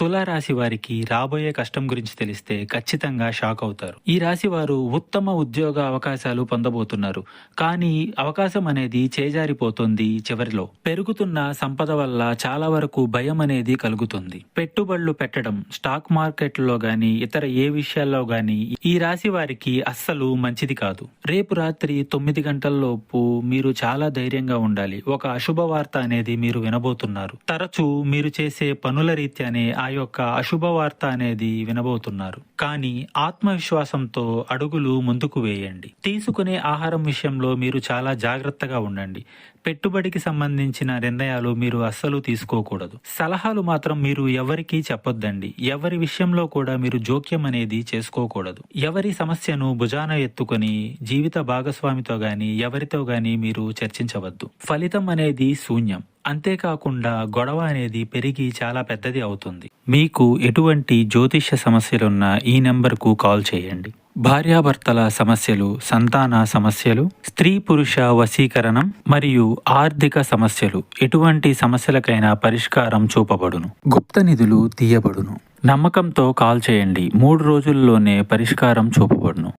తులారాశి వారికి రాబోయే కష్టం గురించి తెలిస్తే ఖచ్చితంగా షాక్ అవుతారు. ఈ రాశి వారు ఉత్తమ ఉద్యోగ అవకాశాలు పొందబోతున్నారు. కానీ అవకాశం అనేది చేజారిపోతుంది. చివరిలో పెరుగుతున్న సంపద వల్ల చాలా వరకు భయం అనేది కలుగుతుంది. పెట్టుబడులు పెట్టడం స్టాక్ మార్కెట్లో గాని ఇతర ఏ విషయాల్లో గాని ఈ రాశి వారికి అస్సలు మంచిది కాదు. రేపు రాత్రి 9 గంటల్లోపు మీరు చాలా ధైర్యంగా ఉండాలి. ఒక అశుభవార్త అనేది మీరు వినబోతున్నారు. తరచూ మీరు చేసే పనుల రీత్యానే ఆ యొక్క అశుభవార్త అనేది వినబోతున్నారు. కానీ ఆత్మవిశ్వాసంతో అడుగులు ముందుకు వేయండి. తీసుకునే ఆహారం విషయంలో మీరు చాలా జాగ్రత్తగా ఉండండి. పెట్టుబడికి సంబంధించిన నిర్ణయాలు మీరు అస్సలు తీసుకోకూడదు. సలహాలు మాత్రం మీరు ఎవరికీ చెప్పొద్దండి. ఎవరి విషయంలో కూడా మీరు జోక్యం అనేది చేసుకోకూడదు. ఎవరి సమస్యను భుజాన ఎత్తుకొని జీవిత భాగస్వామితో గాని ఎవరితో గాని మీరు చర్చించవద్దు. ఫలితం అనేది శూన్యం. అంతేకాకుండా గొడవ అనేది పెరిగి చాలా పెద్దది అవుతుంది. మీకు ఎటువంటి జ్యోతిష్య సమస్యలున్నా ఈ నెంబర్కు కాల్ చేయండి. భార్యాభర్తల సమస్యలు, సంతాన సమస్యలు, స్త్రీ పురుష వశీకరణం మరియు ఆర్థిక సమస్యలు, ఎటువంటి సమస్యలకైనా పరిష్కారం చూపబడును. గుప్త నిధులు తీయబడును. నమ్మకంతో కాల్ చేయండి. 3 రోజుల్లోనే పరిష్కారం చూపబడును.